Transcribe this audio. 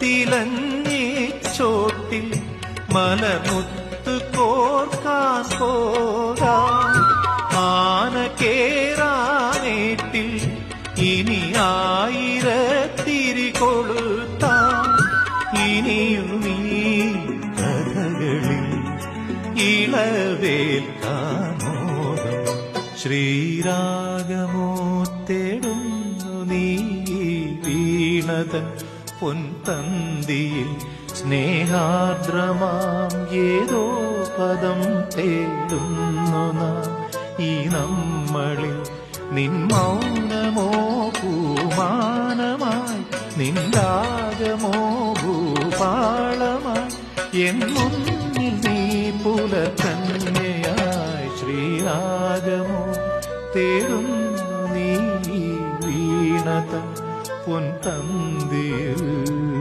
തിലഞ്ഞിച്ചോട്ടിൽ മലമുത്ത് കോർക്കാൻ പോകാം. ആന കേറാനേട്ടിൽ ഇനി ആയിരത്തിരി കൊളുത്താം. ഇനിയും ഈ കഥകളിൽ ഇളവേൽക്കാമോദം. ശ്രീരാഗമോ തേടുന്നു നീ വീണതൻ പൊൻതന്തിയിൽ. സ്നേഹാർദ്രമാം ഏതോ പദം തേടുന്നു നാം ഈ നമ്മളിൽ. നിൻ മൗനമോ പൂമാനമായി, നിൻരാഗമോ ഭൂപാളമായി, എൻ മുന്നിൽ നീ പുലകന്യയായി. ശ്രീരാഗമോ തേടുന്നു നീ വീണതൻ പൊൻതന്തിയിൽ.